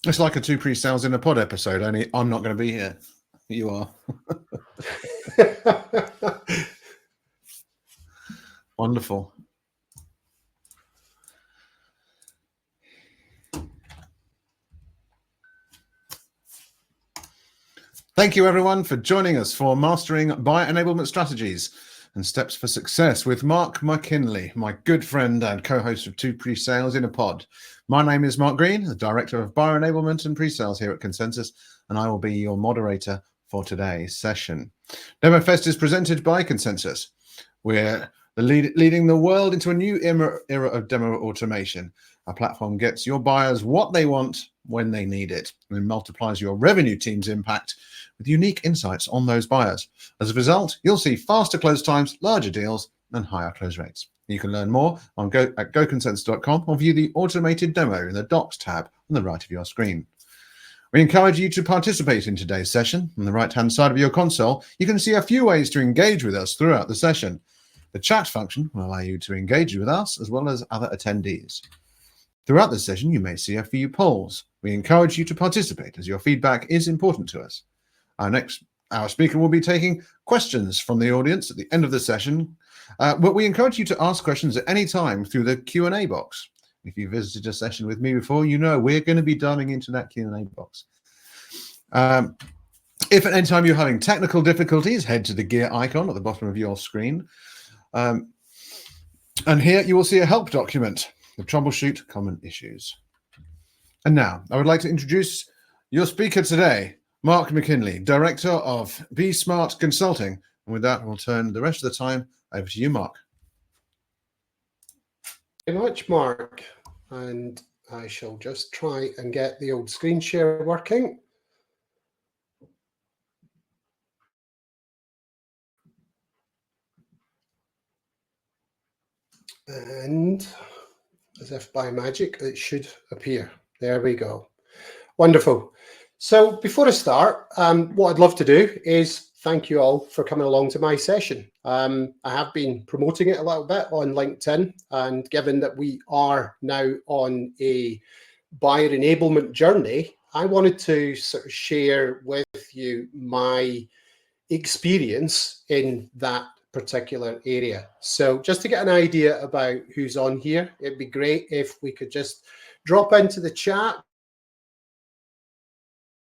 It's like a two pre-sales in a pod episode, only I'm not going to be here. You are. Wonderful. Thank you, everyone, for joining us for Mastering Buyer Enablement Strategies and Steps for Success with Mark McKinley, my good friend and co-host of Two Pre-Sales in a Pod. My name is Mark Green, the Director of Buyer Enablement and Pre-Sales here at Consensus, and I will be your moderator for today's session. DemoFest is presented by Consensus. We're leading the world into a new era of demo automation. Our platform gets your buyers what they want when they need it and multiplies your revenue team's impact with unique insights on those buyers. As a result, you'll see faster close times, larger deals, and higher close rates. You can learn more at goconsensus.com or view the automated demo in the Docs tab on the right of your screen. We encourage you to participate in today's session. On the right-hand side of your console, you can see a few ways to engage with us throughout the session. The chat function will allow you to engage with us as well as other attendees. Throughout the session, you may see a few polls. We encourage you to participate as your feedback is important to us. Our speaker will be taking questions from the audience at the end of the session, but we encourage you to ask questions at any time through the Q&A box. If you visited a session with me before, you know we're going to be diving into that Q&A box. If at any time you're having technical difficulties, head to the gear icon at the bottom of your screen. And here you will see a help document, the troubleshoot common issues. And now I would like to introduce your speaker today, Mark McKinley, Director of Be Smart Consulting. And with that, we'll turn the rest of the time over to you, Mark. Very much, Mark. And I shall just try and get the old screen share working. And as if by magic, it should appear. There we go. Wonderful. So before I start, what I'd love to do is thank you all for coming along to my session. I have been promoting it a little bit on LinkedIn, and given that we are now on a buyer enablement journey, I wanted to sort of share with you my experience in that particular area. So just to get an idea about who's on here, it'd be great if we could just drop into the chat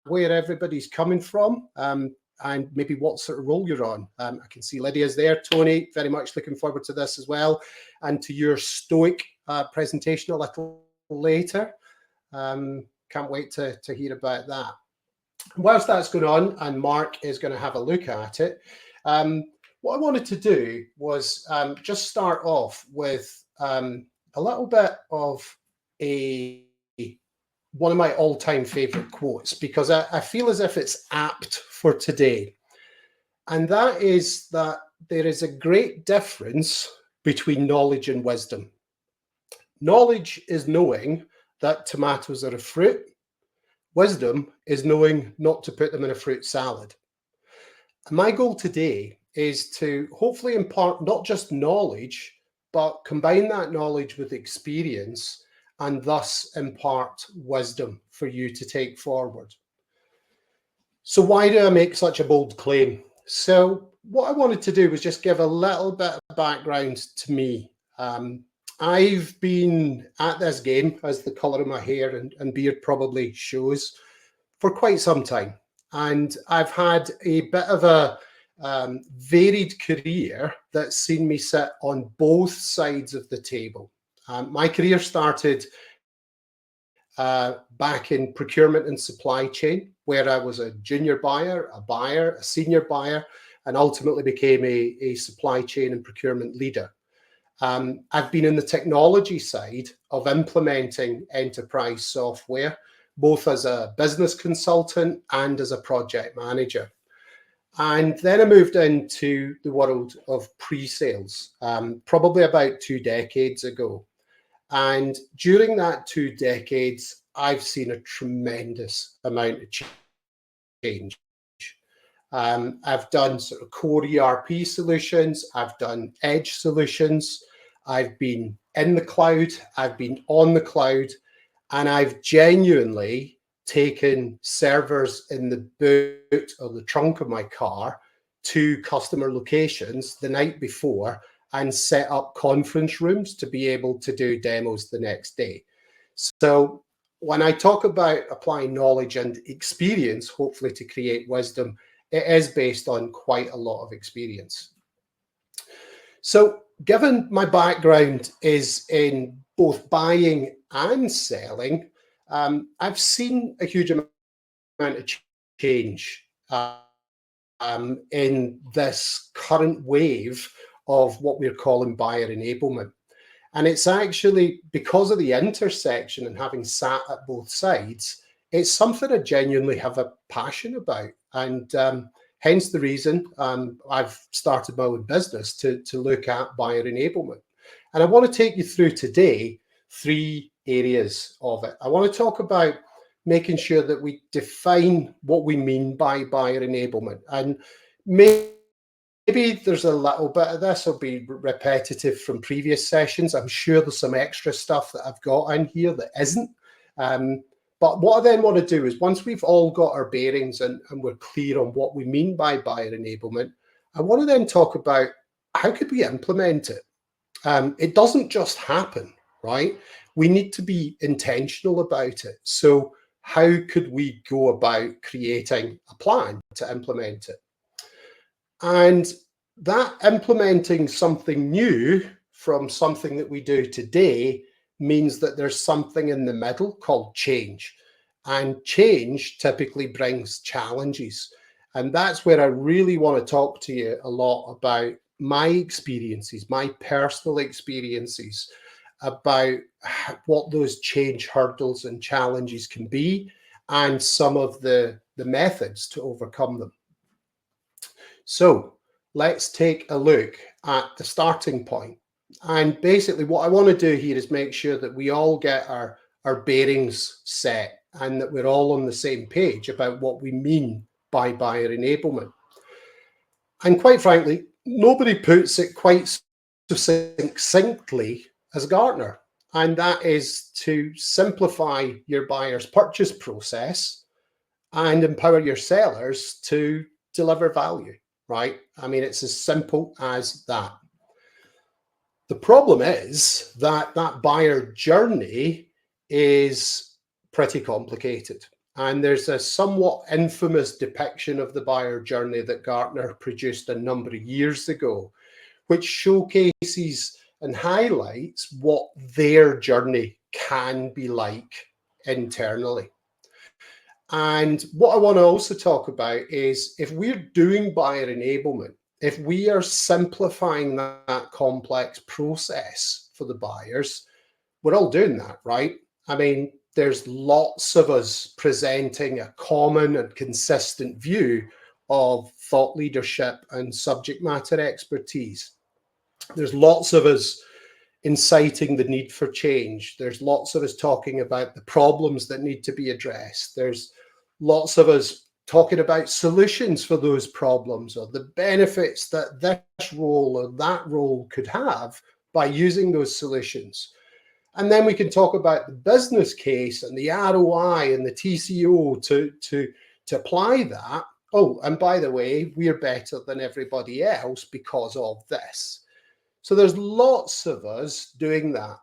where everybody's coming from, and maybe what sort of role you're on. I can see Lydia's there. Tony, very much looking forward to this as well, and to your Stoic presentation a little later. Can't wait to hear about that. Whilst that's going on, and Mark is going to have a look at it, what I wanted to do was just start off with a little bit of one of my all-time favorite quotes, because I feel as if it's apt for today. And that is that there is a great difference between knowledge and wisdom. Knowledge is knowing that tomatoes are a fruit. Wisdom is knowing not to put them in a fruit salad. And my goal today is to hopefully impart not just knowledge, but combine that knowledge with experience, and thus impart wisdom for you to take forward. So why do I make such a bold claim? So what I wanted to do was just give a little bit of background to me. I've been at this game, as the colour of my hair and beard probably shows, for quite some time. And I've had a bit of a varied career that's seen me sit on both sides of the table. My career started back in procurement and supply chain, where I was a junior buyer, a senior buyer, and ultimately became a supply chain and procurement leader. I've been in the technology side of implementing enterprise software, both as a business consultant and as a project manager. And then I moved into the world of pre-sales, probably about 2 decades ago. And during that 2 decades, I've seen a tremendous amount of change. I've done sort of core ERP solutions. I've done edge solutions. I've been in the cloud. I've been on the cloud. And I've genuinely taken servers in the boot or the trunk of my car to customer locations the night before and set up conference rooms to be able to do demos the next day. So when I talk about applying knowledge and experience, hopefully to create wisdom, it is based on quite a lot of experience. So given my background is in both buying and selling, I've seen a huge amount of change in this current wave of what we're calling buyer enablement. And it's actually because of the intersection and having sat at both sides, it's something I genuinely have a passion about. And hence the reason I've started my own business to look at buyer enablement. And I want to take you through today 3 areas of it. I want to talk about making sure that we define what we mean by buyer enablement. And maybe there's a little bit of this will be repetitive from previous sessions. I'm sure there's some extra stuff that I've got in here that isn't. But what I then want to do is once we've all got our bearings and we're clear on what we mean by buyer enablement, I want to then talk about how could we implement it? It doesn't just happen, right? We need to be intentional about it. So how could we go about creating a plan to implement it? And that implementing something new from something that we do today means that there's something in the middle called change. And change typically brings challenges. And that's where I really want to talk to you a lot about my experiences, my personal experiences, about what those change hurdles and challenges can be and some of the methods to overcome them. So let's take a look at the starting point. And basically what I want to do here is make sure that we all get our bearings set and that we're all on the same page about what we mean by buyer enablement. And quite frankly, nobody puts it quite so succinctly as Gartner. And that is to simplify your buyer's purchase process and empower your sellers to deliver value, right? I mean, it's as simple as that. The problem is that that buyer journey is pretty complicated. And there's a somewhat infamous depiction of the buyer journey that Gartner produced a number of years ago, which showcases and highlights what their journey can be like internally. And what I want to also talk about is if we're doing buyer enablement, if we are simplifying that complex process for the buyers, we're all doing that, right? I mean, there's lots of us presenting a common and consistent view of thought leadership and subject matter expertise. There's lots of us inciting the need for change. There's lots of us talking about the problems that need to be addressed. There's lots of us talking about solutions for those problems or the benefits that this role or that role could have by using those solutions. And then we can talk about the business case and the ROI and the TCO to apply that. Oh, and by the way, we're better than everybody else because of this. So there's lots of us doing that.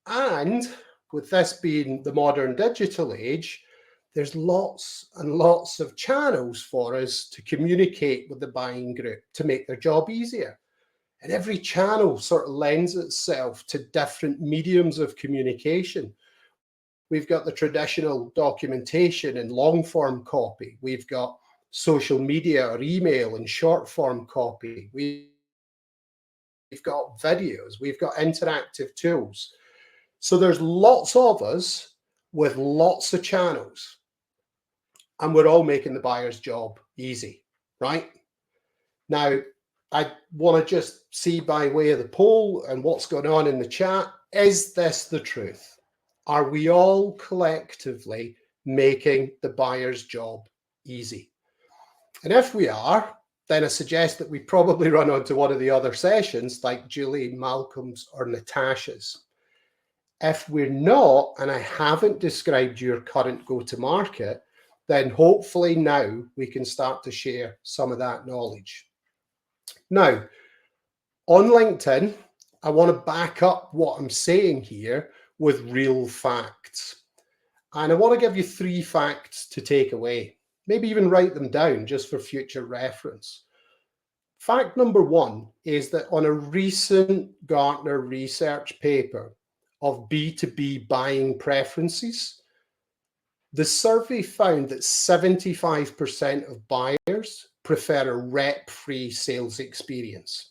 And with this being the modern digital age, there's lots and lots of channels for us to communicate with the buying group to make their job easier. And every channel sort of lends itself to different mediums of communication. We've got the traditional documentation and long form copy. We've got social media or email and short form copy. We've got videos. We've got interactive tools. So there's lots of us with lots of channels. And we're all making the buyer's job easy, right? Now, I want to just see by way of the poll and what's going on in the chat, is this the truth? Are we all collectively making the buyer's job easy? And if we are, then I suggest that we probably run on to one of the other sessions like Julie, Malcolm's or Natasha's. If we're not, and I haven't described your current go-to-market, then hopefully now we can start to share some of that knowledge. Now, on LinkedIn, I want to back up what I'm saying here with real facts. And I want to give you 3 facts to take away, maybe even write them down just for future reference. Fact number 1 is that on a recent Gartner research paper of B2B buying preferences, the survey found that 75% of buyers prefer a rep-free sales experience.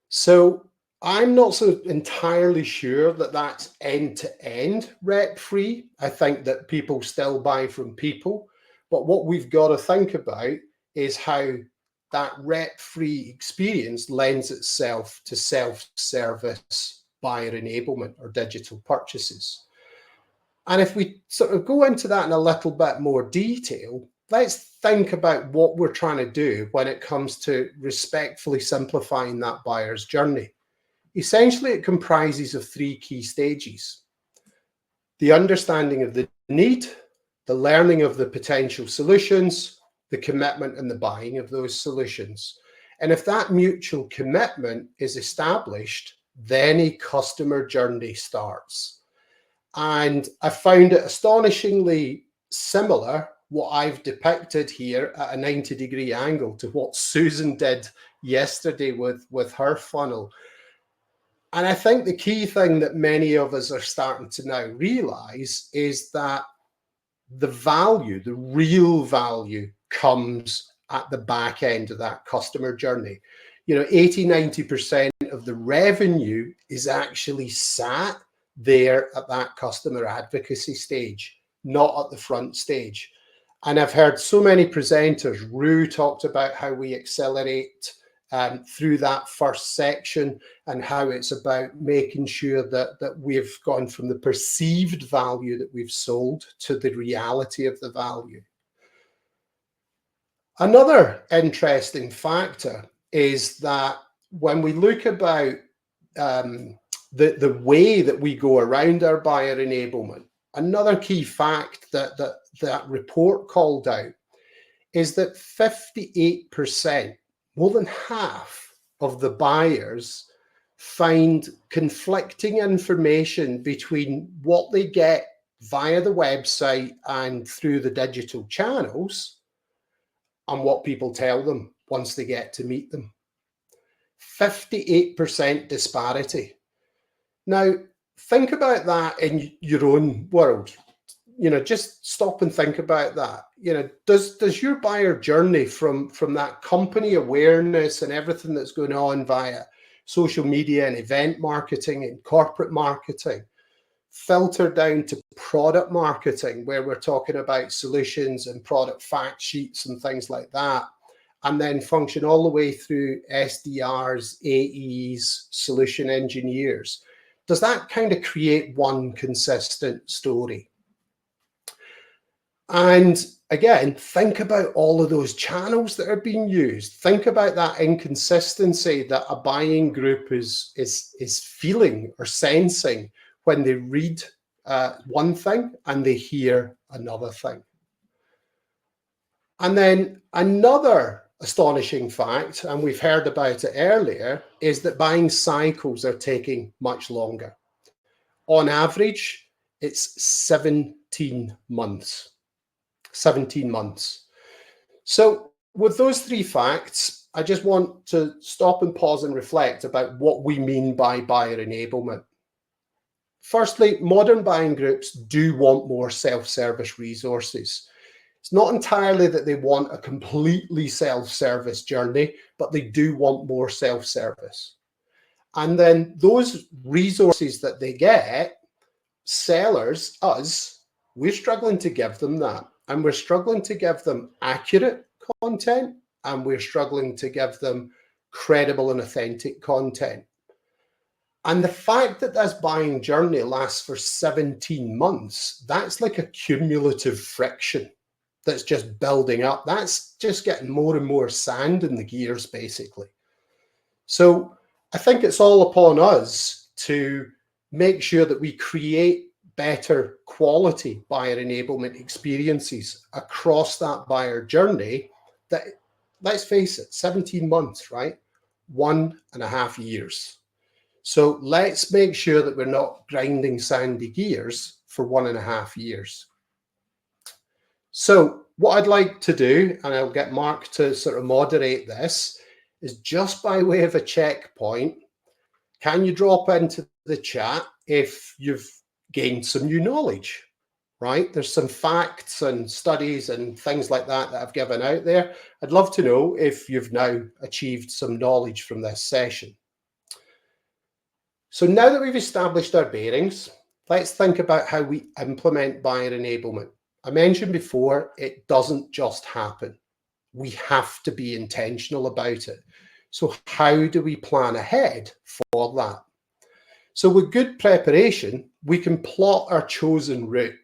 So I'm not so entirely sure that that's end-to-end rep-free. I think that people still buy from people, but what we've got to think about is how that rep-free experience lends itself to self-service buyer enablement or digital purchases. And if we sort of go into that in a little bit more detail, let's think about what we're trying to do when it comes to respectfully simplifying that buyer's journey. Essentially, it comprises of 3 key stages: the understanding of the need, the learning of the potential solutions, the commitment and the buying of those solutions. And if that mutual commitment is established, then a customer journey starts. And I found it astonishingly similar, what I've depicted here at a 90-degree angle, to what Susan did yesterday with her funnel. And I think the key thing that many of us are starting to now realize is that the value, the real value, comes at the back end of that customer journey. 80–90% of the revenue is actually sat there at that customer advocacy stage, not at the front stage. And I've heard so many presenters. Rue talked about how we accelerate through that first section and how it's about making sure that we've gone from the perceived value that we've sold to the reality of the value. Another interesting factor is that when we look about the way that we go around our buyer enablement, another key fact that report called out is that 58%, more than half of the buyers, find conflicting information between what they get via the website and through the digital channels and what people tell them once they get to meet them. 58% disparity. Now, think about that in your own world. Just stop and think about that. Does your buyer journey from that company awareness and everything that's going on via social media and event marketing and corporate marketing filter down to product marketing, where we're talking about solutions and product fact sheets and things like that, and then function all the way through SDRs, AEs, solution engineers? Does that kind of create one consistent story? And again, think about all of those channels that are being used. Think about that inconsistency that a buying group is feeling or sensing when they read one thing and they hear another thing. And then another astonishing fact, and we've heard about it earlier, is that buying cycles are taking much longer. On average, it's 17 months. 17 months. So with those 3 facts, I just want to stop and pause and reflect about what we mean by buyer enablement. Firstly, modern buying groups do want more self-service resources. It's not entirely that they want a completely self-service journey, but they do want more self-service. And then those resources that they get, sellers, us, we're struggling to give them that. And we're struggling to give them accurate content, and we're struggling to give them credible and authentic content. And the fact that this buying journey lasts for 17 months, that's like a cumulative friction that's just building up. That's just getting more and more sand in the gears, basically. So I think it's all upon us to make sure that we create better quality buyer enablement experiences across that buyer journey that, let's face it, 17 months, right? 1.5 years. So let's make sure that we're not grinding sandy gears for 1.5 years. So what I'd like to do, and I'll get Mark to sort of moderate this, is just by way of a checkpoint, can you drop into the chat if you've gained some new knowledge, right? There's some facts and studies and things like that that I've given out there. I'd love to know if you've now achieved some knowledge from this session. So now that we've established our bearings, let's think about how we implement buyer enablement. I mentioned before, it doesn't just happen. We have to be intentional about it. So how do we plan ahead for that? So with good preparation, we can plot our chosen route.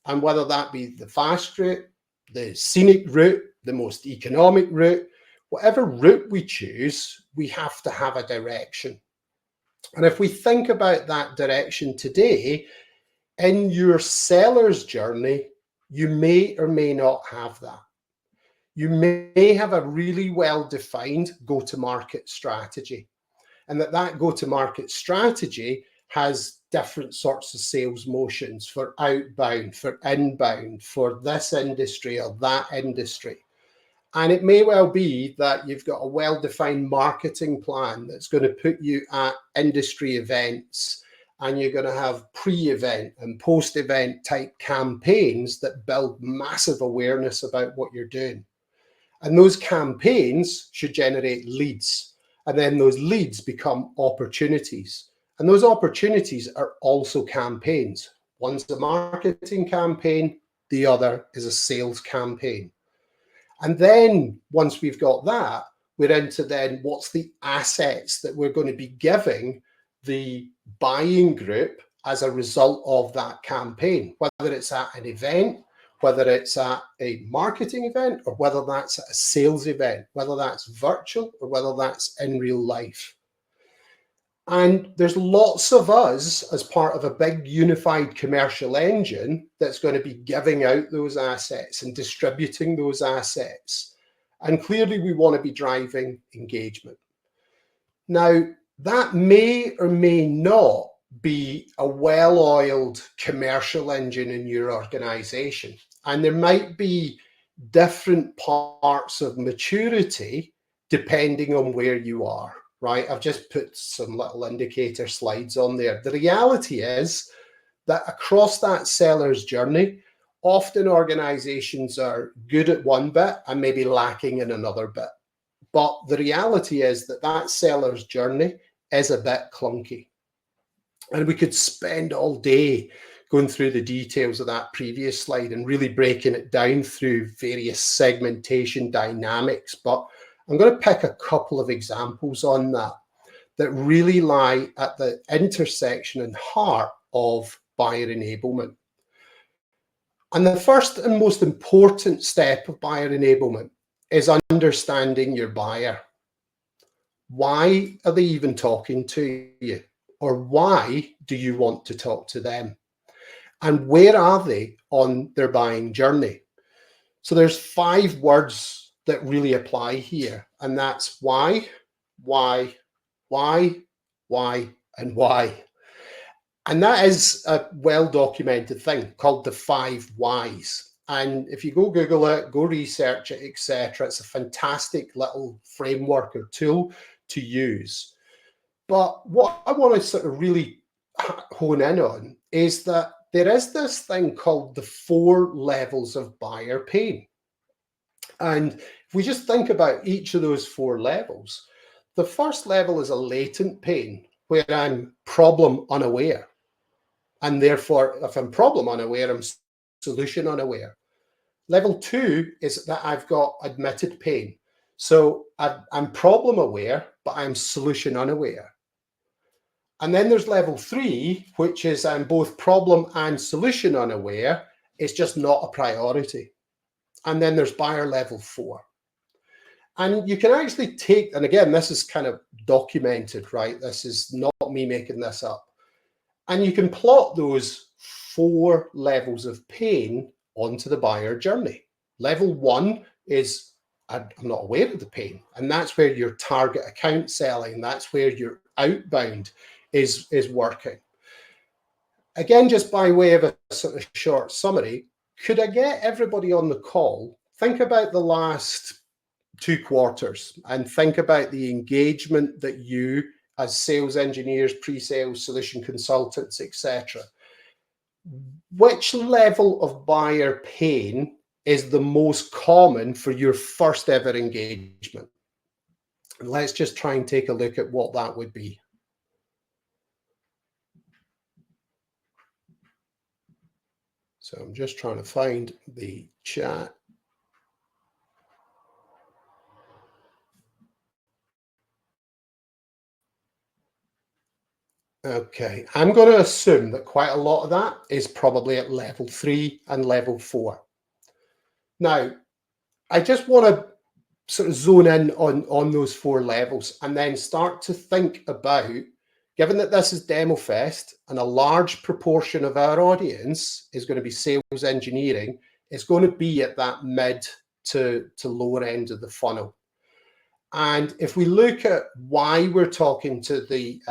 And whether that be the fast route, the scenic route, the most economic route, whatever route we choose, we have to have a direction. And if we think about that direction today, in your seller's journey, you may or may not have that. You may have a really well-defined go-to-market strategy, and that go-to-market strategy has different sorts of sales motions for outbound, for inbound, for this industry or that industry. And it may well be that you've got a well-defined marketing plan that's going to put you at industry events, and you're going to have pre-event and post-event type campaigns that build massive awareness about what you're doing. And those campaigns should generate leads. And then those leads become opportunities. And those opportunities are also campaigns. One's a marketing campaign, the other is a sales campaign. And then once we've got that, we're into then what's the assets that we're going to be giving the buying group as a result of that campaign, whether it's at an event, whether it's at a marketing event, or whether that's at a sales event, whether that's virtual or whether that's in real life. And there's lots of us as part of a big unified commercial engine that's going to be giving out those assets and distributing those assets. And clearly we want to be driving engagement. Now, that may or may not be a well-oiled commercial engine in your organization. And there might be different parts of maturity depending on where you are, right? I've just put some little indicator slides on there. The reality is that across that seller's journey, often organizations are good at one bit and maybe lacking in another bit. But the reality is that that seller's journey is a bit clunky. And we could spend all day going through the details of that previous slide and really breaking it down through various segmentation dynamics. But I'm going to pick a couple of examples on that that really lie at the intersection and heart of buyer enablement. And the first and most important step of buyer enablement is understanding your buyer. Why are they even talking to you? Or why do you want to talk to them? And where are they on their buying journey? So there's 5 words that really apply here. And that's why, and why. And that is a well-documented thing called the 5 whys. And if you go Google it, go research it, etc., it's a fantastic little framework or tool to use. But what I want to sort of really hone in on is that there is this thing called the 4 levels of buyer pain. And if we just think about each of those 4 levels, the first level is a latent pain where I'm problem unaware. And therefore, if I'm problem unaware, I'm solution unaware. Level 2 is that I've got admitted pain. So I'm problem aware, but I'm solution unaware. And then there's level 3, which is I'm both problem and solution unaware. It's just not a priority. And then there's buyer level 4. And you can actually take, and again, this is kind of documented, right? This is not me making this up. And you can plot those 4 levels of pain onto the buyer journey. Level 1 is, I'm not aware of the pain. And that's where your target account selling, that's where your outbound is working. Again, just by way of a sort of short summary, could I get everybody on the call, think about the last 2 quarters and think about the engagement that you as sales engineers, pre-sales, solution consultants, etc. Which level of buyer pain is the most common for your first ever engagement? And let's just try and take a look at what that would be. So I'm just trying to find the chat. Okay, I'm going to assume that quite a lot of that is probably at level 3 and level 4. Now, I just want to sort of zone in on those 4 levels and then start to think about, given that this is Demo Fest and a large proportion of our audience is going to be sales engineering, it's going to be at that mid to lower end of the funnel. And if we look at why we're talking to the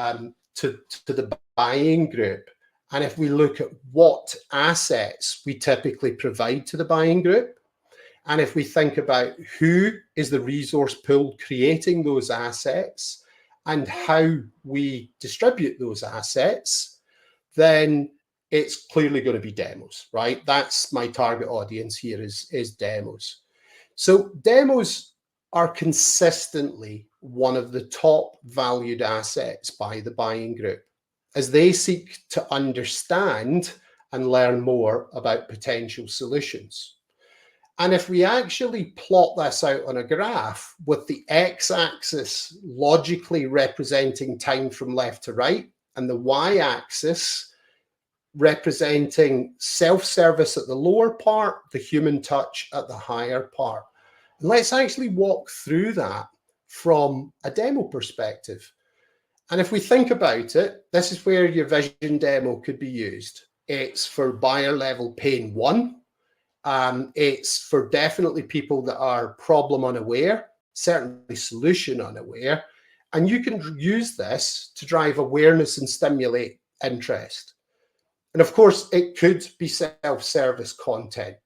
the buying group, and if we look at what assets we typically provide to the buying group, and if we think about who is the resource pool creating those assets and how we distribute those assets, then it's clearly going to be demos, right? That's my target audience here is demos. So demos are consistently one of the top valued assets by the buying group as they seek to understand and learn more about potential solutions. And if we actually plot this out on a graph with the x-axis logically representing time from left to right and the y-axis representing self-service at the lower part, the human touch at the higher part. And let's actually walk through that from a demo perspective. And if we think about it, this is where your vision demo could be used. It's for buyer level pain 1. It's for definitely people that are problem unaware, certainly solution unaware. And you can use this to drive awareness and stimulate interest. And of course, it could be self-service content.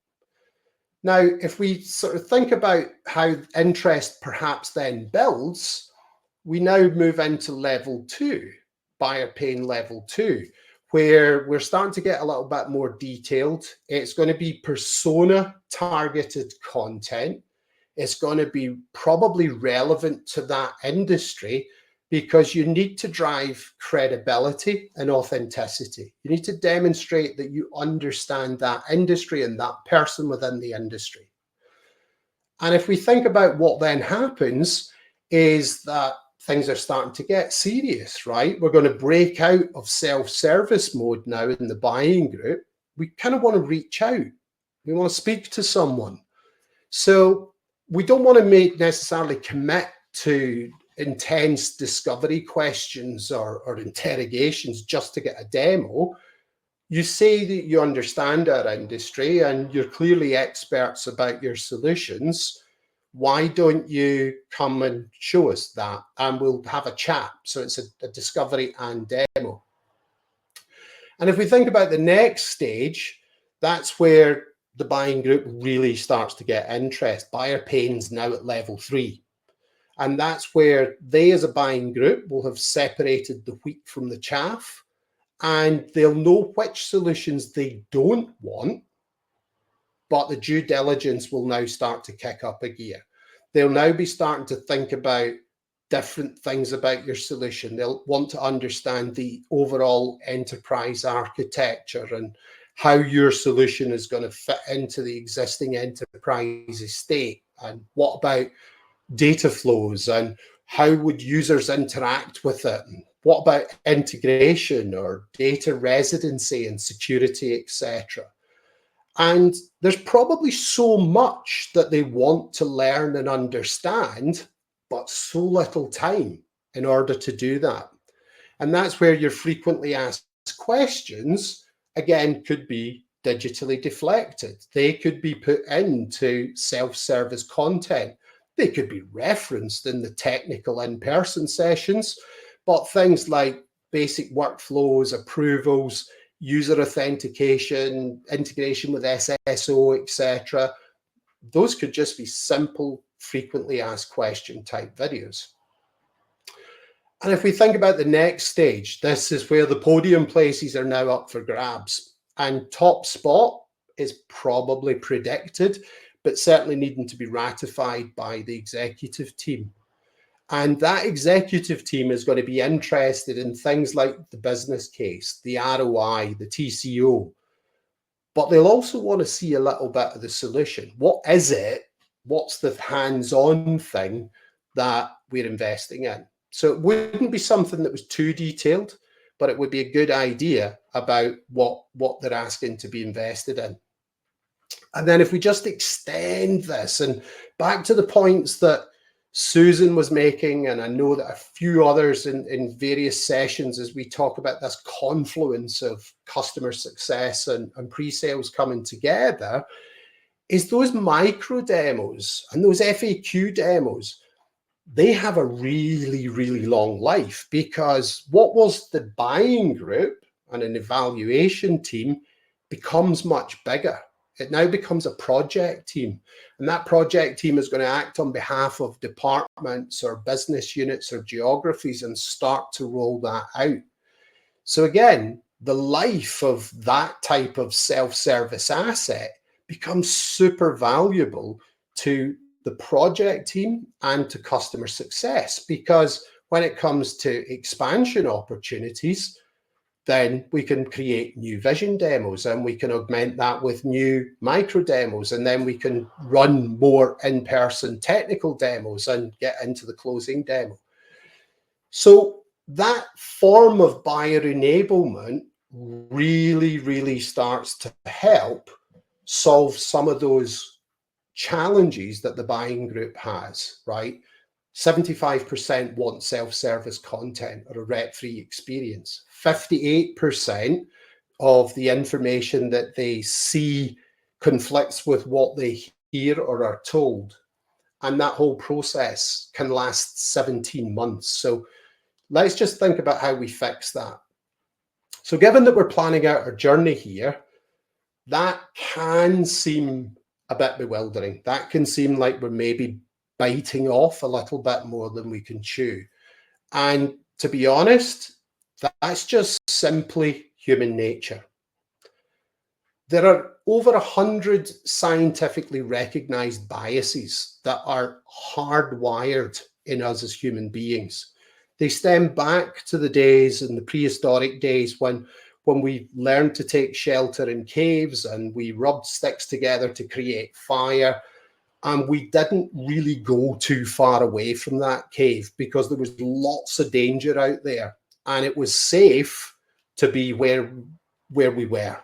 Now, if we sort of think about how interest perhaps then builds, we now move into level 2, buyer pain level 2, where we're starting to get a little bit more detailed. It's going to be persona targeted content. It's going to be probably relevant to that industry because you need to drive credibility and authenticity. You need to demonstrate that you understand that industry and that person within the industry. And if we think about what then happens is that things are starting to get serious, right? We're going to break out of self-service mode now in the buying group. We kind of want to reach out. We want to speak to someone. So we don't want to necessarily commit to intense discovery questions or interrogations just to get a demo. You say that you understand our industry and you're clearly experts about your solutions. Why don't you come and show us that? And we'll have a chat. So it's a discovery and demo. And if we think about the next stage, that's where the buying group really starts to get interest. Buyer pain's now at level 3. And that's where they as a buying group will have separated the wheat from the chaff, and they'll know which solutions they don't want, but the due diligence will now start to kick up a gear. They'll now be starting to think about different things about your solution. They'll want to understand the overall enterprise architecture and how your solution is going to fit into the existing enterprise estate. And what about data flows and how would users interact with it? And what about integration or data residency and security, etc.? And there's probably so much that they want to learn and understand, but so little time in order to do that. And that's where your frequently asked questions, again, could be digitally deflected. They could be put into self-service content. They could be referenced in the technical in-person sessions, but things like basic workflows, approvals, user authentication, integration with SSO, etc., those could just be simple, frequently asked question type videos. And if we think about the next stage, this is where the podium places are now up for grabs. And top spot is probably predicted, but certainly needing to be ratified by the executive team. And that executive team is going to be interested in things like the business case, the ROI, the TCO, but they'll also want to see a little bit of the solution. What is it? What's the hands-on thing that we're investing in? So it wouldn't be something that was too detailed, but it would be a good idea about what they're asking to be invested in. And then if we just extend this, and back to the points that Susan was making, and I know that a few others in various sessions as we talk about this confluence of customer success and pre-sales coming together, is those micro demos and those FAQ demos, they have a really, really long life, because what was the buying group and an evaluation team becomes much bigger. It now becomes a project team, and that project team is going to act on behalf of departments or business units or geographies and start to roll that out. So again, the life of that type of self-service asset becomes super valuable to the project team and to customer success, because when it comes to expansion opportunities, then we can create new vision demos, and we can augment that with new micro demos, and then we can run more in-person technical demos and get into the closing demo. So that form of buyer enablement really, really starts to help solve some of those challenges that the buying group has, right? 75% want self-service content or a rep-free experience. 58% of the information that they see conflicts with what they hear or are told. And that whole process can last 17 months. So let's just think about how we fix that. So given that we're planning out our journey here, that can seem a bit bewildering. That can seem like we're maybe biting off a little bit more than we can chew. And to be honest, that's just simply human nature. There are over 100 scientifically recognized biases that are hardwired in us as human beings. They stem back to the days, in the prehistoric days, when we learned to take shelter in caves and we rubbed sticks together to create fire. And we didn't really go too far away from that cave because there was lots of danger out there, and it was safe to be where we were.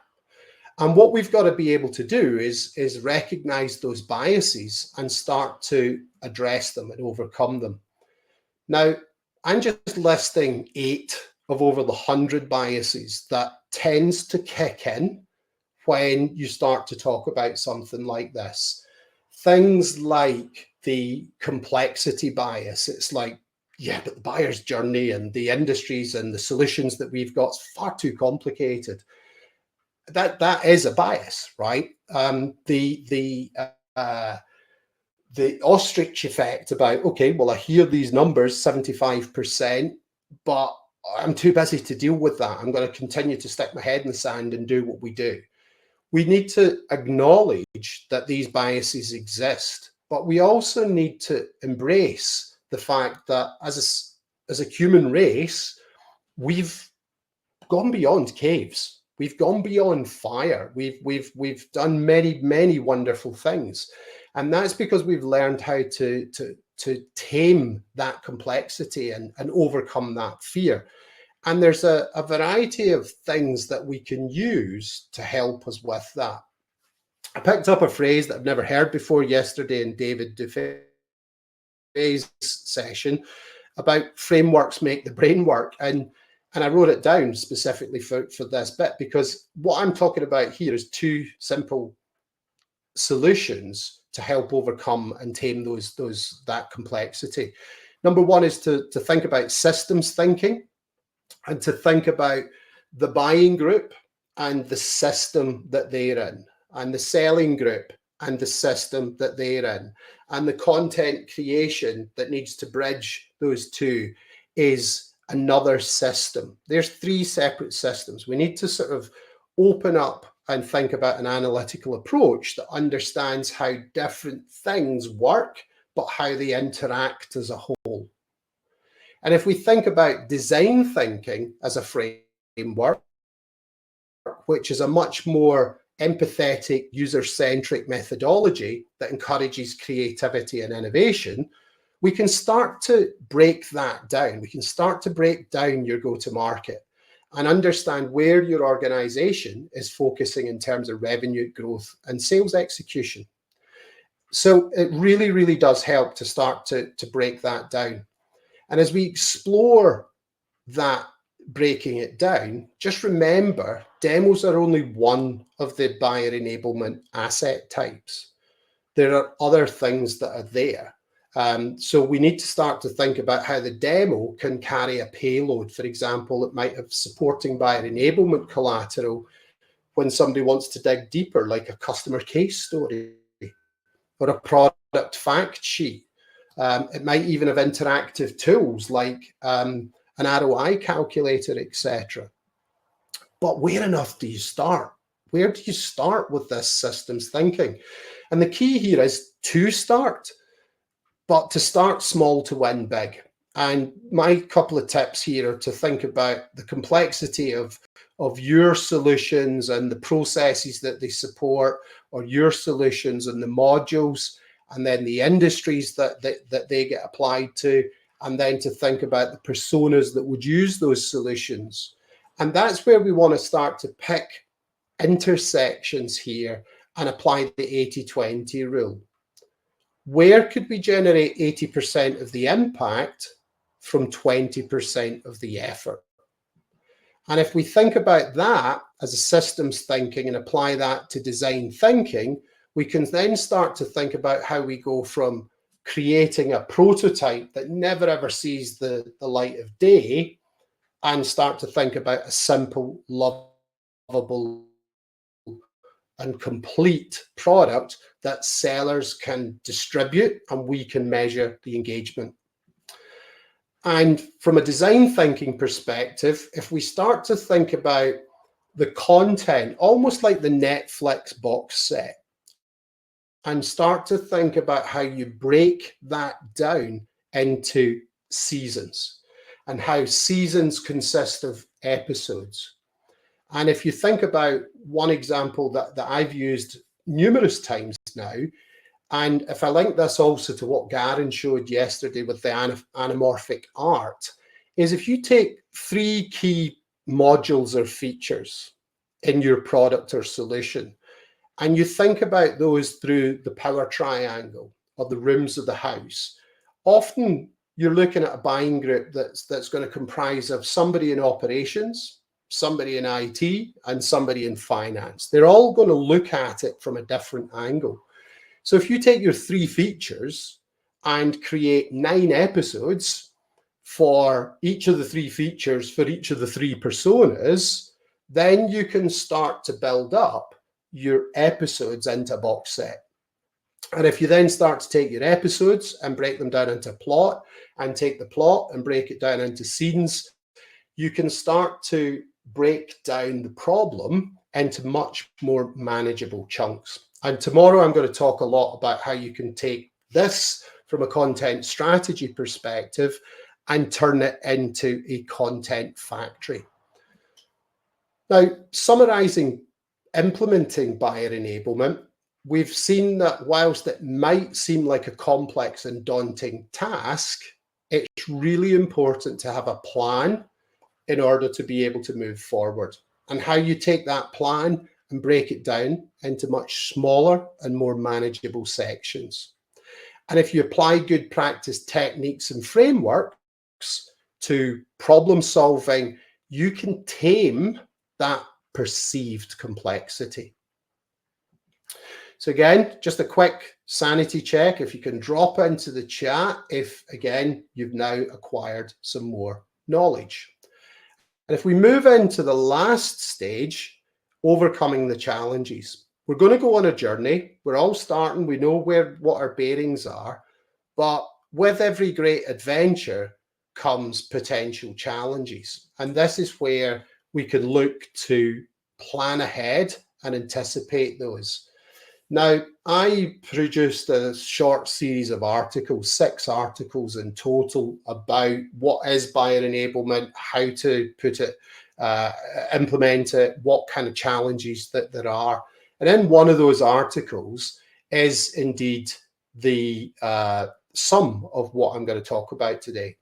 And what we've got to be able to do is recognize those biases and start to address them and overcome them. Now, I'm just listing 8 of over the 100 biases that tends to kick in when you start to talk about something like this. Things like the complexity bias. It's like, yeah, but the buyer's journey and the industries and the solutions that we've got is far too complicated. That is a bias, right? The ostrich effect about, okay, well, I hear these numbers, 75%, but I'm too busy to deal with that. I'm going to continue to stick my head in the sand and do what we do. We need to acknowledge that these biases exist, but we also need to embrace the fact that as a human race, we've gone beyond caves. We've gone beyond fire. We've done many, many wonderful things. And that's because we've learned how to tame that complexity and overcome that fear. And there's a variety of things that we can use to help us with that. I picked up a phrase that I've never heard before yesterday in David Dufay's session about frameworks make the brain work. And And I wrote it down specifically for this bit, because what I'm talking about here is two simple solutions to help overcome and tame that complexity. Number one is to think about systems thinking, and to think about the buying group and the system that they're in, and the selling group and the system that they're in, and the content creation that needs to bridge those two is another system. There's three separate systems. We need to sort of open up and think about an analytical approach that understands how different things work, but how they interact as a whole. And if we think about design thinking as a framework, which is a much more empathetic, user-centric methodology that encourages creativity and innovation, we can start to break that down. We can start to break down your go-to-market and understand where your organization is focusing in terms of revenue growth and sales execution. So it really, really does help to start to break that down. And as we explore that breaking it down, just remember, demos are only one of the buyer enablement asset types. There are other things that are there. So we need to start to think about how the demo can carry a payload. For example, it might have supporting buyer enablement collateral when somebody wants to dig deeper, like a customer case story or a product fact sheet. It might even have interactive tools like an ROI calculator, etc. But where on earth do you start? Where do you start with this systems thinking? And the key here is to start, but to start small to win big. And my couple of tips here are to think about the complexity of your solutions and the processes that they support, or your solutions and the modules, and then the industries that they get applied to, and then to think about the personas that would use those solutions. And that's where we want to start to pick intersections here and apply the 80-20 rule. Where could we generate 80% of the impact from 20% of the effort? And if we think about that as a systems thinking and apply that to design thinking, we can then start to think about how we go from creating a prototype that never ever sees the light of day, and start to think about a simple, lovable, and complete product that sellers can distribute and we can measure the engagement. And from a design thinking perspective, if we start to think about the content, almost like the Netflix box set, and start to think about how you break that down into seasons, and how seasons consist of episodes. And if you think about one example that I've used numerous times now, and if I link this also to what Garen showed yesterday with the anamorphic art, is if you take three key modules or features in your product or solution, and you think about those through the power triangle or the rooms of the house, often you're looking at a buying group that's going to comprise of somebody in operations, somebody in IT, and somebody in finance. They're all going to look at it from a different angle. So if you take your three features and create 9 episodes for each of the three features for each of the three personas, then you can start to build up your episodes into a box set. And if you then start to take your episodes and break them down into plot, and take the plot and break it down into scenes, you can start to break down the problem into much more manageable chunks. And tomorrow I'm going to talk a lot about how you can take this from a content strategy perspective and turn it into a content factory. Now, summarizing implementing buyer enablement, we've seen that whilst it might seem like a complex and daunting task, it's really important to have a plan in order to be able to move forward. And how you take that plan and break it down into much smaller and more manageable sections. And if you apply good practice techniques and frameworks to problem solving you can tame that perceived complexity. So again, just a quick sanity check. If you can drop into the chat, if again, you've now acquired some more knowledge. And if we move into the last stage, overcoming the challenges, we're going to go on a journey. We're all starting. We know what our bearings are, but with every great adventure comes potential challenges. And this is where we can look to plan ahead and anticipate those. Now, I produced a short series of articles, 6 articles in total, about what is buyer enablement, how to put it, implement it, what kind of challenges that there are. And in one of those articles is indeed the sum of what I'm going to talk about today.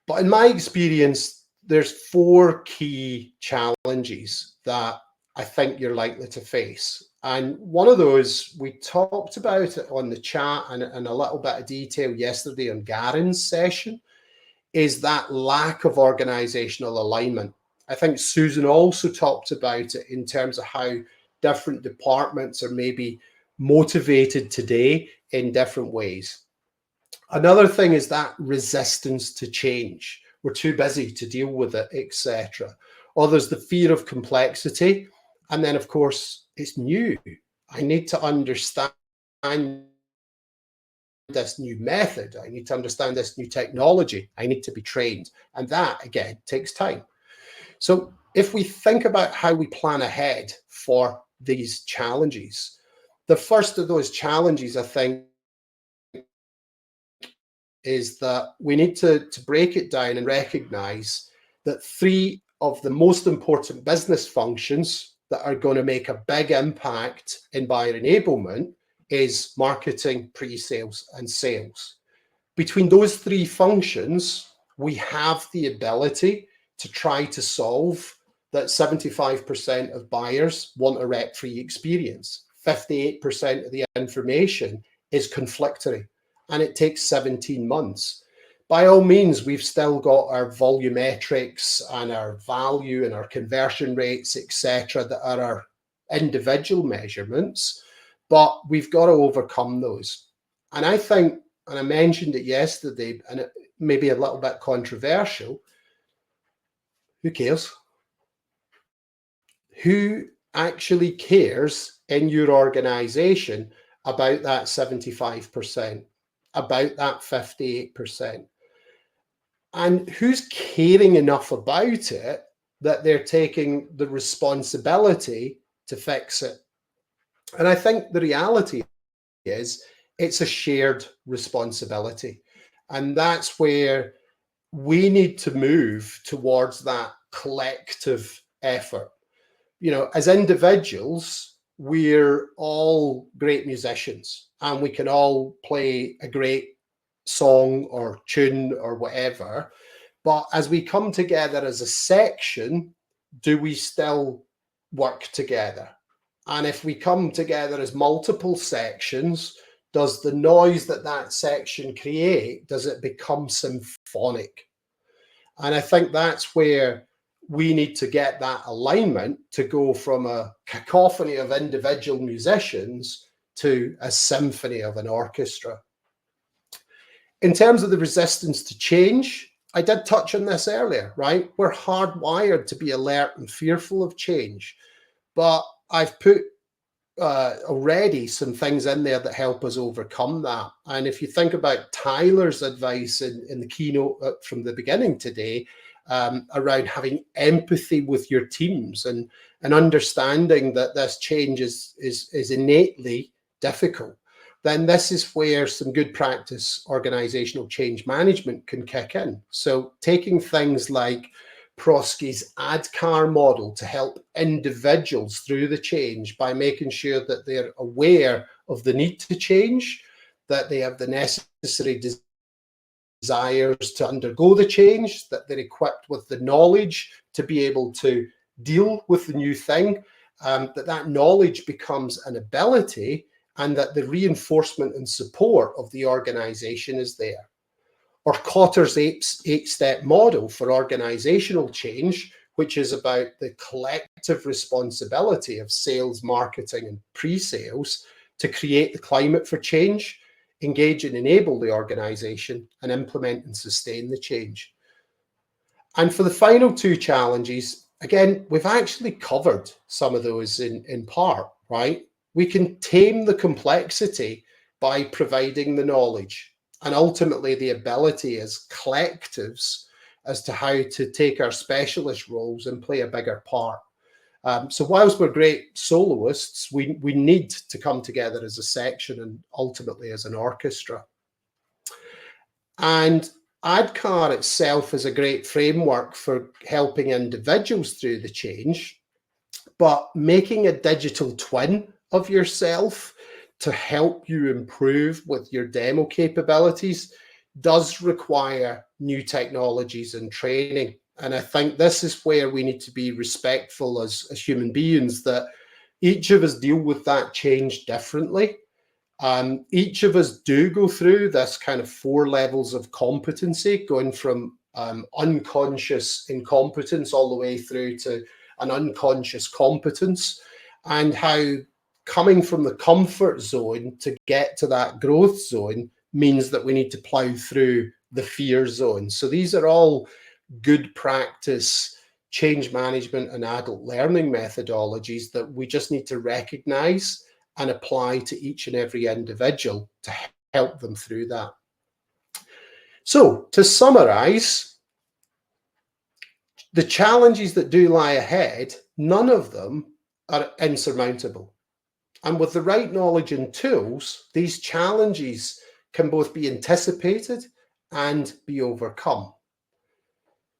But in my experience, there's 4 key challenges that I think you're likely to face. And one of those, we talked about it on the chat and a little bit of detail yesterday on Garen's session, is that lack of organizational alignment. I think Susan also talked about it in terms of how different departments are maybe motivated today in different ways. Another thing is that resistance to change. We're too busy to deal with it, etc. Or there's the fear of complexity. And then, of course, it's new. I need to understand this new method. I need to understand this new technology. I need to be trained. And that, again, takes time. So if we think about how we plan ahead for these challenges, the first of those challenges, I think, is that we need to break it down and recognize that 3 of the most important business functions that are going to make a big impact in buyer enablement is marketing, pre-sales, and sales. Between those 3 functions, we have the ability to try to solve that 75% of buyers want a rep-free experience. 58% of the information is conflictory, and it takes 17 months. By all means, we've still got our volumetrics and our value and our conversion rates, etc., that are our individual measurements, but we've got to overcome those. And I think, and I mentioned it yesterday, and it may be a little bit controversial, who cares? Who actually cares in your organization about that 75%, about that 58%? And who's caring enough about it that they're taking the responsibility to fix it? And I think the reality is it's a shared responsibility. And that's where we need to move towards that collective effort. You know, as individuals, we're all great musicians and we can all play a great song or tune or whatever. But as we come together as a section, do we still work together? And if we come together as multiple sections, does the noise that that section create, does it become symphonic? And I think that's where we need to get that alignment to go from a cacophony of individual musicians to a symphony of an orchestra. In terms of the resistance to change, I did touch on this earlier, right? We're hardwired to be alert and fearful of change, but I've put already some things in there that help us overcome that. And if you think about Tyler's advice in the keynote from the beginning today, around having empathy with your teams and understanding that this change is innately difficult, then this is where some good practice organizational change management can kick in. So taking things like Prosky's ADCAR model to help individuals through the change by making sure that they're aware of the need to change, that they have the necessary desires to undergo the change, that they're equipped with the knowledge to be able to deal with the new thing, that knowledge becomes an ability, and that the reinforcement and support of the organization is there. or Cotter's eight-step model for organizational change, which is about the collective responsibility of sales, marketing, and pre-sales to create the climate for change, engage and enable the organization, and implement and sustain the change. And for the final two challenges, again, we've actually covered some of those in part, right? We can tame the complexity by providing the knowledge and ultimately the ability as collectives as to how to take our specialist roles and play a bigger part. So whilst we're great soloists, we need to come together as a section and ultimately as an orchestra. And ADCAR itself is a great framework for helping individuals through the change, but making a digital twin of yourself to help you improve with your demo capabilities does require new technologies and training. And I think this is where we need to be respectful as human beings, that each of us deal with that change differently. Each of us do go through this kind of 4 levels of competency, going from unconscious incompetence all the way through to an unconscious competence, and how coming from the comfort zone to get to that growth zone means that we need to plow through the fear zone. So these are all good practice change management and adult learning methodologies that we just need to recognize and apply to each and every individual to help them through that. So to summarize, the challenges that do lie ahead, none of them are insurmountable. And with the right knowledge and tools, these challenges can both be anticipated and be overcome.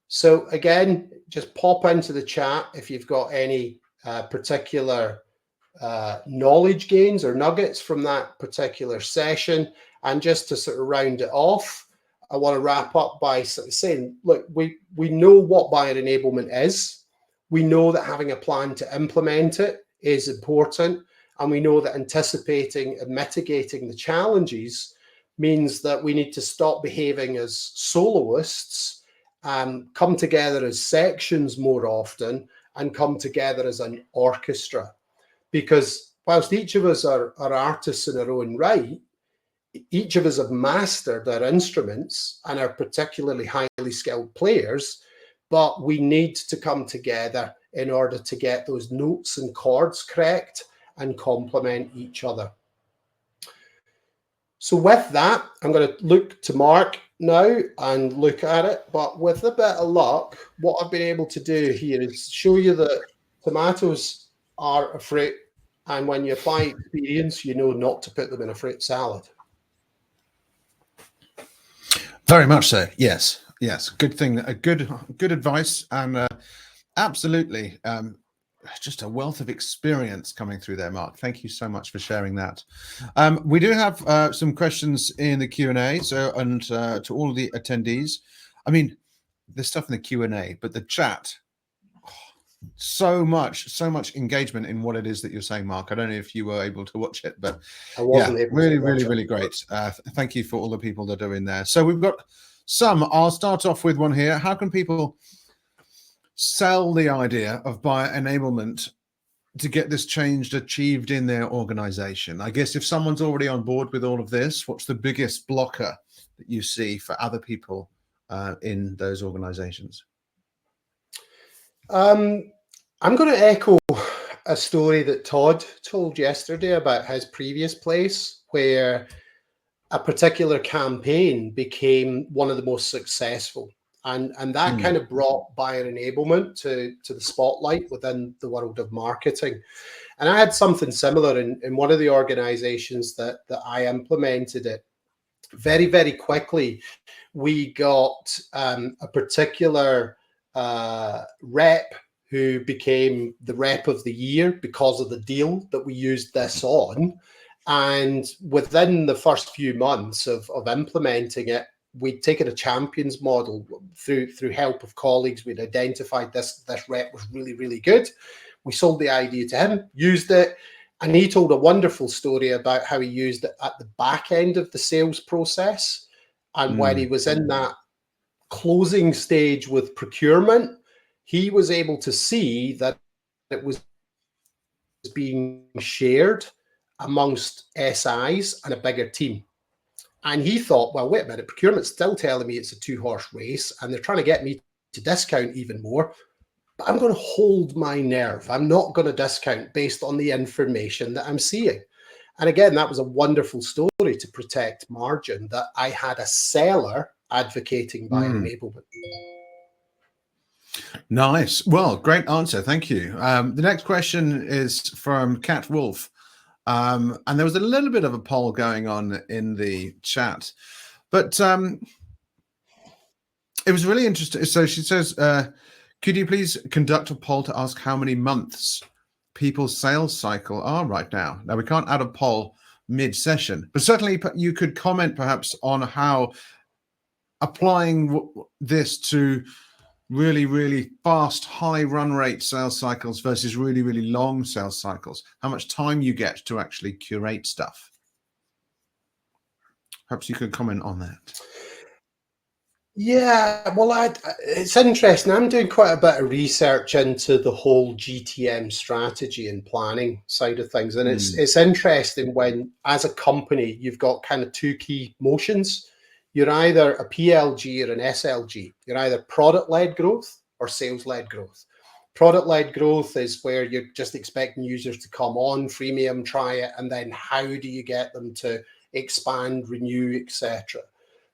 So again, just pop into the chat if you've got any particular knowledge gains or nuggets from that particular session. And just to sort of round it off, I want to wrap up by sort of saying, look, we know what buyer enablement is. We know that having a plan to implement it is important. And we know that anticipating and mitigating the challenges means that we need to stop behaving as soloists, come together as sections more often, and come together as an orchestra. Because whilst each of us are artists in our own right, each of us have mastered our instruments and are particularly highly skilled players, but we need to come together in order to get those notes and chords correct and complement each other. So with that, I'm going to look to Mark now and look at it. But with a bit of luck, what I've been able to do here is show you that tomatoes are a fruit. And when you apply experience, you know not to put them in a fruit salad. Very much so. Yes. Yes. Good thing. Good advice. And absolutely. Just a wealth of experience coming through there, Mark. Thank you so much for sharing that. We do have some questions in the Q&A. So, and to all of the attendees, I mean, there's stuff in the Q&A, but the chat, so much engagement in what it is that you're saying, Mark. I don't know if you were able to watch it, but I wasn't able to watch it. really great. Thank you for all the people that are in there. So we've got some. I'll start off with one here. How can people sell the idea of buyer enablement to get this change achieved in their organization? I guess if someone's already on board with all of this, what's the biggest blocker that you see for other people in those organizations? I'm going to echo a story that Todd told yesterday about his previous place, where a particular campaign became one of the most successful. And that kind of brought buyer enablement to the spotlight within the world of marketing. And I had something similar in one of the organizations that I implemented it. Very, very quickly, we got a particular rep who became the rep of the year because of the deal that we used this on. And within the first few months of implementing it, we'd taken a champions model through help of colleagues. We'd identified this rep was really, really good. We sold the idea to him, used it, and he told a wonderful story about how he used it at the back end of the sales process. And when he was in that closing stage with procurement, he was able to see that it was being shared amongst SIs and a bigger team. And he thought, well, wait a minute, procurement's still telling me it's a 2-horse race and they're trying to get me to discount even more. But I'm going to hold my nerve. I'm not going to discount based on the information that I'm seeing. And again, that was a wonderful story to protect margin, that I had a seller advocating buyer enablement. Nice. Well, great answer. Thank you. The next question is from Cat Wolf. And there was a little bit of a poll going on in the chat, but it was really interesting. So she says, could you please conduct a poll to ask how many months people's sales cycle are right now? Now, we can't add a poll mid-session, but certainly you could comment perhaps on how applying this to really, really fast, high run rate sales cycles versus really, really long sales cycles, how much time you get to actually curate stuff. Perhaps you could comment on that. Yeah, well, it's interesting. I'm doing quite a bit of research into the whole GTM strategy and planning side of things. And it's interesting when, as a company, you've got kind of two key motions. You're either a PLG or an SLG. You're either product-led growth or sales-led growth. Product-led growth is where you're just expecting users to come on, freemium, try it, and then how do you get them to expand, renew, etc.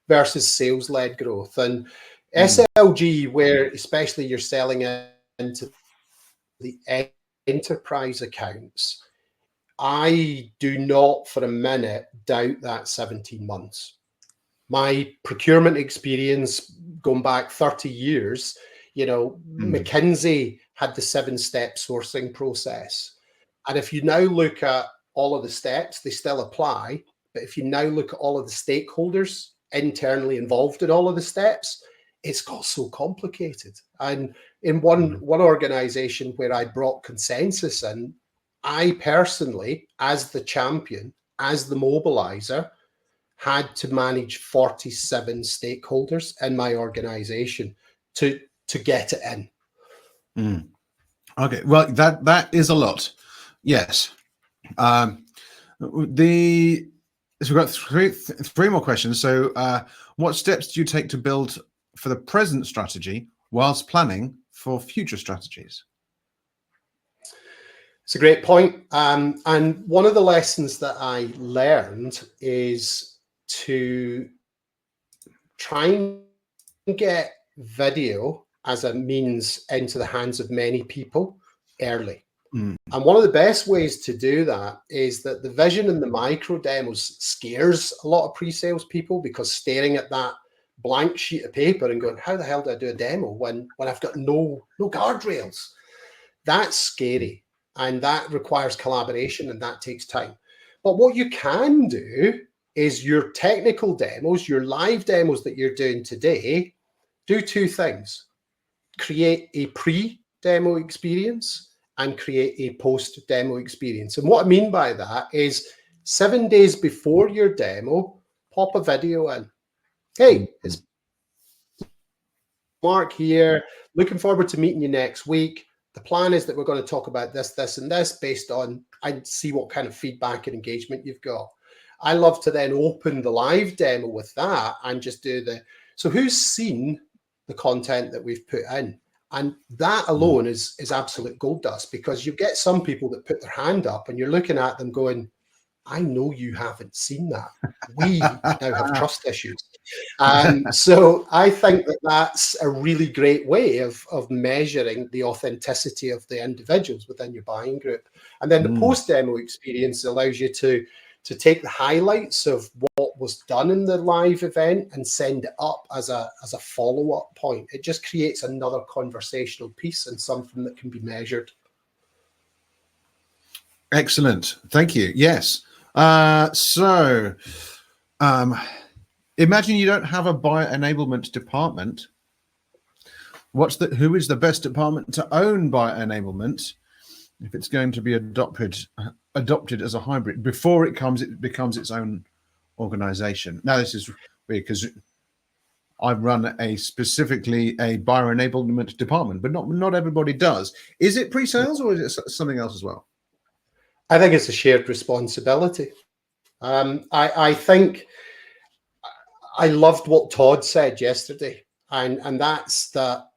versus sales-led growth. And SLG, where especially you're selling into the enterprise accounts, I do not for a minute doubt that 17 months. My procurement experience going back 30 years, McKinsey had the 7-step sourcing process. And if you now look at all of the steps, they still apply. But if you now look at all of the stakeholders internally involved in all of the steps, it's got so complicated. And in one organization where I brought consensus in, I personally, as the champion, as the mobilizer, had to manage 47 stakeholders in my organization to get it in. Okay, well, that is a lot. Yes. So we've got three more questions. So what steps do you take to build for the present strategy whilst planning for future strategies? It's a great point. And one of the lessons that I learned is to try and get video as a means into the hands of many people early. And one of the best ways to do that is that the vision and the micro demos scares a lot of pre-sales people, because staring at that blank sheet of paper and going, how the hell do I do a demo when I've got no guardrails? That's scary, and that requires collaboration, and that takes time. But what you can do is your technical demos, your live demos that you're doing today, do two things: create a pre-demo experience and create a post-demo experience. And what I mean by that is 7 days before your demo, pop a video in. Hey, it's Mark here. Looking forward to meeting you next week. The plan is that we're going to talk about this, this, and this based on, I see what kind of feedback and engagement you've got. I love to then open the live demo with that and just do so who's seen the content that we've put in? And that alone is absolute gold dust, because you get some people that put their hand up and you're looking at them going, I know you haven't seen that. We now have trust issues. So I think that that's a really great way of measuring the authenticity of the individuals within your buying group. And then the post-demo experience allows you to take the highlights of what was done in the live event and send it up as a follow-up point. It just creates another conversational piece and something that can be measured. Excellent. Thank you. Yes. So imagine you don't have a buyer enablement department. Who is the best department to own buyer enablement if it's going to be adopted as a hybrid before it becomes its own organization? Now, this is because I run specifically a buyer enablement department, but not everybody does. Is it pre-sales or is it something else as well? I think it's a shared responsibility. I think I loved what Todd said yesterday, and that's that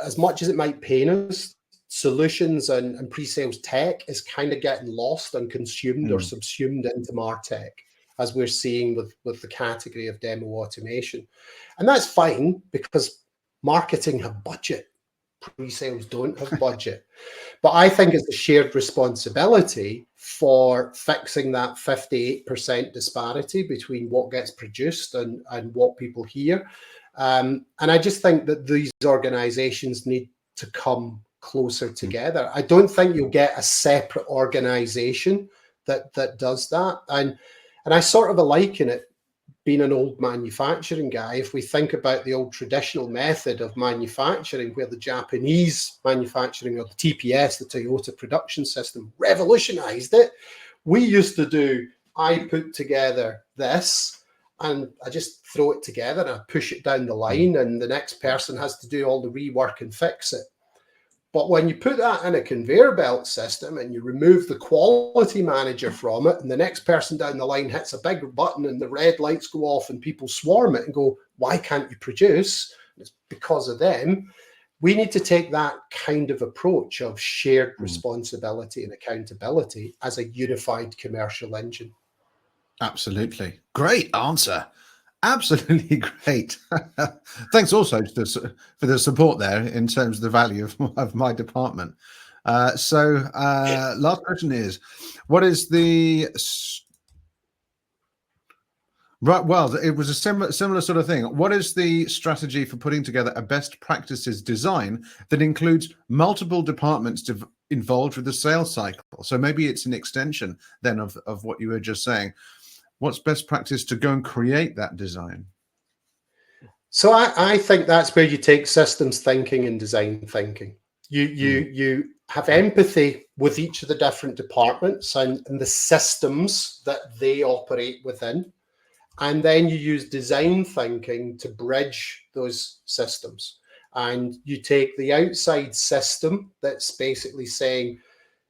as much as it might pain us, solutions and pre-sales tech is kind of getting lost and consumed or subsumed into MarTech, as we're seeing with the category of demo automation. And that's fine because marketing have budget. Pre-sales don't have budget. But I think it's a shared responsibility for fixing that 58% disparity between what gets produced and what people hear. And I just think that these organizations need to come closer together. I don't think you'll get a separate organization that does that. And I sort of liken it, being an old manufacturing guy, if we think about the old traditional method of manufacturing, where the Japanese manufacturing, or the TPS, the Toyota production system, revolutionized it. We used to do, I put together this and I just throw it together and I push it down the line, and the next person has to do all the rework and fix it. But when you put that in a conveyor belt system and you remove the quality manager from it, and the next person down the line hits a big button and the red lights go off and people swarm it and go, why can't you produce? It's because of them. We need to take that kind of approach of shared responsibility and accountability as a unified commercial engine. Absolutely. Great answer. Absolutely great. Thanks also for the support there in terms of the value of my department. Last question is, what is the... Right, well, it was a similar sort of thing. What is the strategy for putting together a best practices design that includes multiple departments involved with the sales cycle? So maybe it's an extension then of what you were just saying. What's best practice to go and create that design? So I think that's where you take systems thinking and design thinking. You have empathy with each of the different departments and the systems that they operate within. And then you use design thinking to bridge those systems. And you take the outside system that's basically saying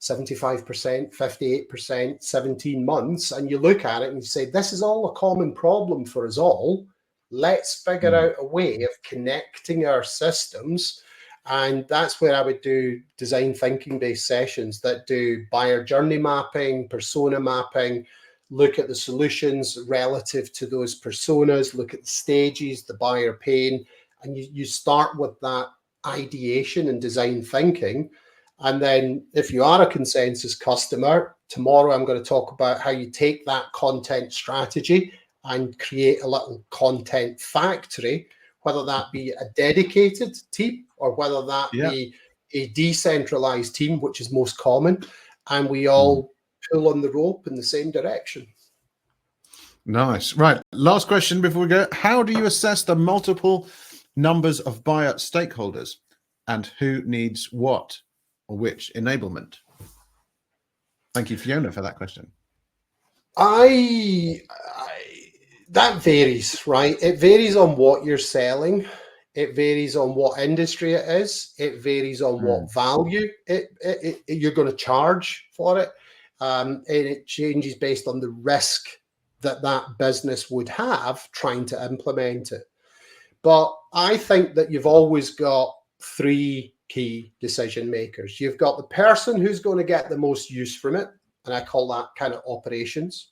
75%, 58%, 17 months, and you look at it and you say, this is all a common problem for us all. Let's figure out a way of connecting our systems. And that's where I would do design thinking based sessions that do buyer journey mapping, persona mapping, look at the solutions relative to those personas, look at the stages, the buyer pain, and you start with that ideation and design thinking. And then if you are a consensus customer, tomorrow I'm going to talk about how you take that content strategy and create a little content factory, whether that be a dedicated team or whether that be a decentralized team, which is most common. And we all pull on the rope in the same direction. Nice. Right. Last question before we go. How do you assess the multiple numbers of buyer stakeholders and who needs what or which enablement? Thank you, Fiona, for that question. That varies, right? It varies on what you're selling. It varies on what industry it is. It varies on what value you're going to charge for it. And it changes based on the risk that business would have trying to implement it. But I think that you've always got three key decision makers. You've got the person who's going to get the most use from it, and I call that kind of operations.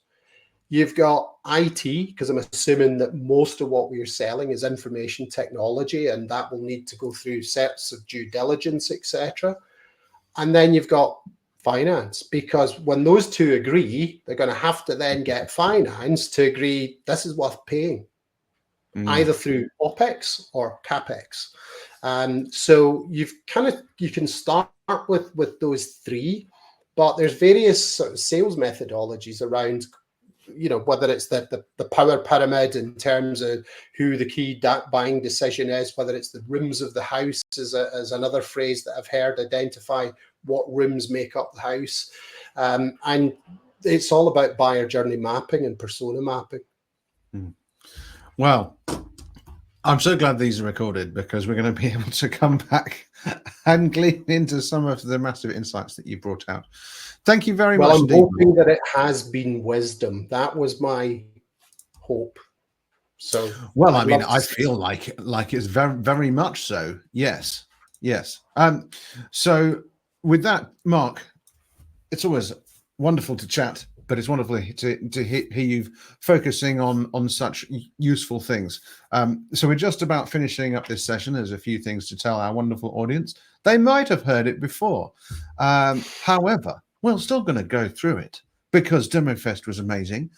You've got IT, because I'm assuming that most of what we're selling is information technology, and that will need to go through sets of due diligence, etc. And then you've got finance, because when those two agree, they're going to have to then get finance to agree this is worth paying, either through OPEX or CAPEX. So you can start with those three, but there's various sort of sales methodologies around, whether it's the power pyramid in terms of who the key buying decision is, whether it's the rooms of the house as another phrase that I've heard, identify what rooms make up the house. And it's all about buyer journey mapping and persona mapping. Well, I'm so glad these are recorded because we're going to be able to come back and glean into some of the massive insights that you brought out. Thank you very much. Well, I'm indeed. hoping that it has been wisdom. That was my hope. So, well, I mean, I feel like it's very, very much so. Yes, yes. So with that, Mark, it's always wonderful to chat, but it's wonderful to hear you focusing on such useful things. So we're just about finishing up this session. There's a few things to tell our wonderful audience. They might have heard it before. However, we're still going to go through it because DemoFest was amazing.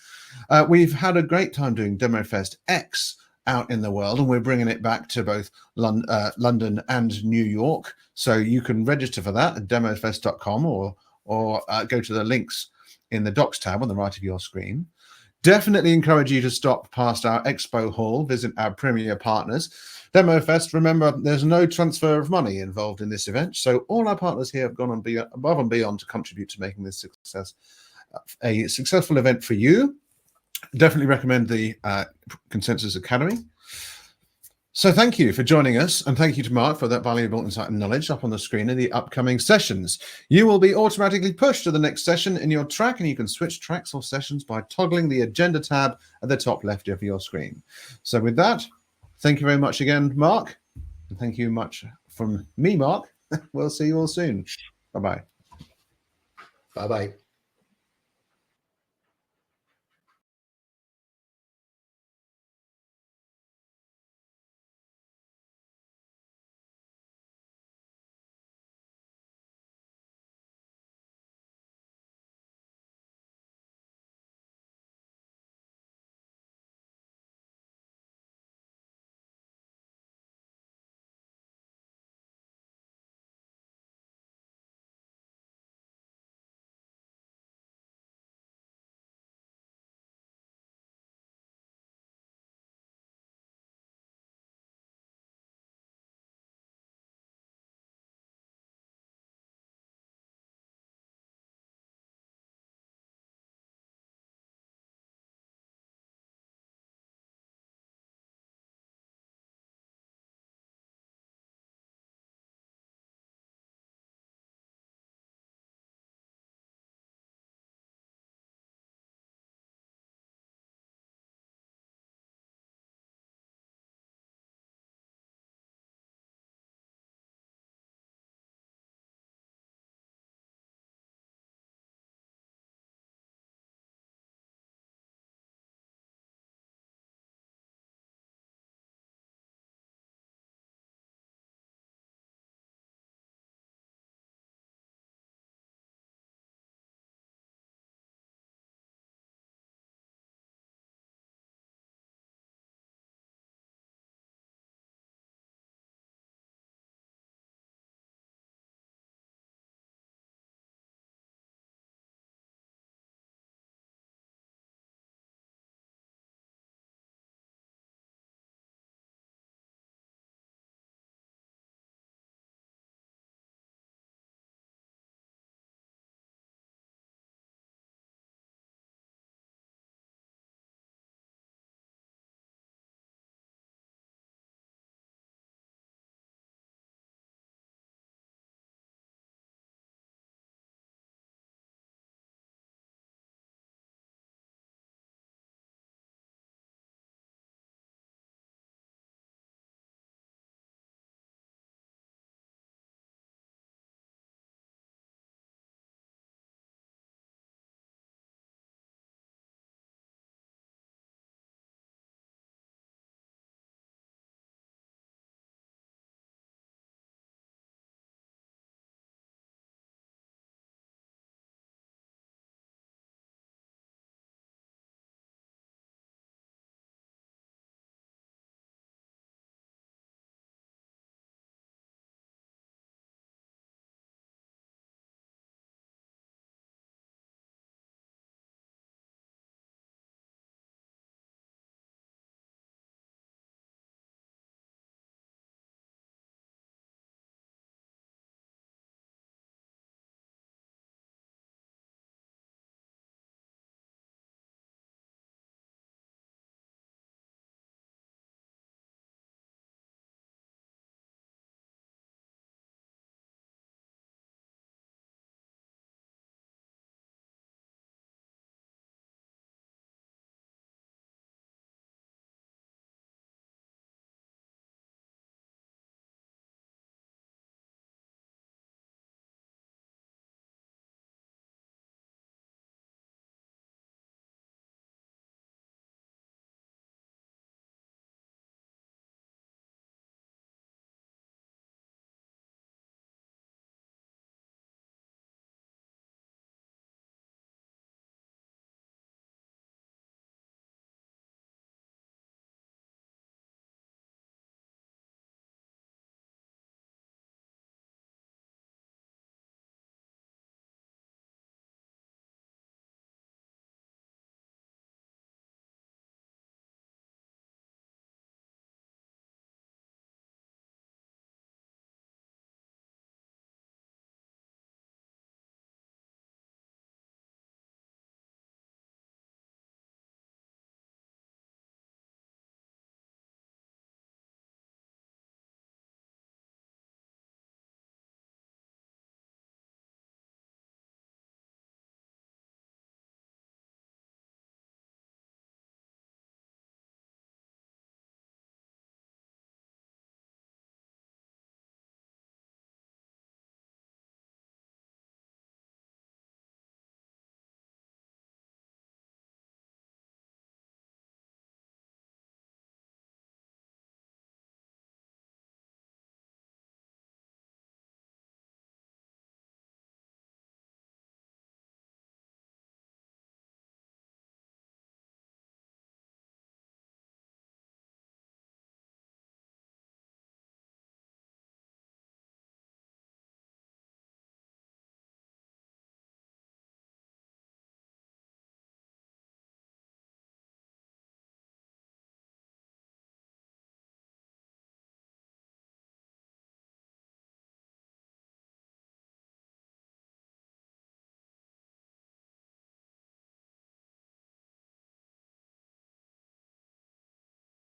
We've had a great time doing DemoFest X out in the world, and we're bringing it back to both London and New York. So you can register for that at demofest.com or go to the links in the docs tab on the right of your screen. Definitely encourage you to stop past our expo hall, visit our premier partners. DemoFest, remember, there's no transfer of money involved in this event, so all our partners here have gone above and beyond to contribute to making this a successful event for you. Definitely recommend the Consensus Academy. So thank you for joining us, and thank you to Mark for that valuable insight and knowledge. Up on the screen are the upcoming sessions. You will be automatically pushed to the next session in your track, and you can switch tracks or sessions by toggling the agenda tab at the top left of your screen. So with that, thank you very much again, Mark. And thank you much from me, Mark. We'll see you all soon. Bye-bye. Bye-bye.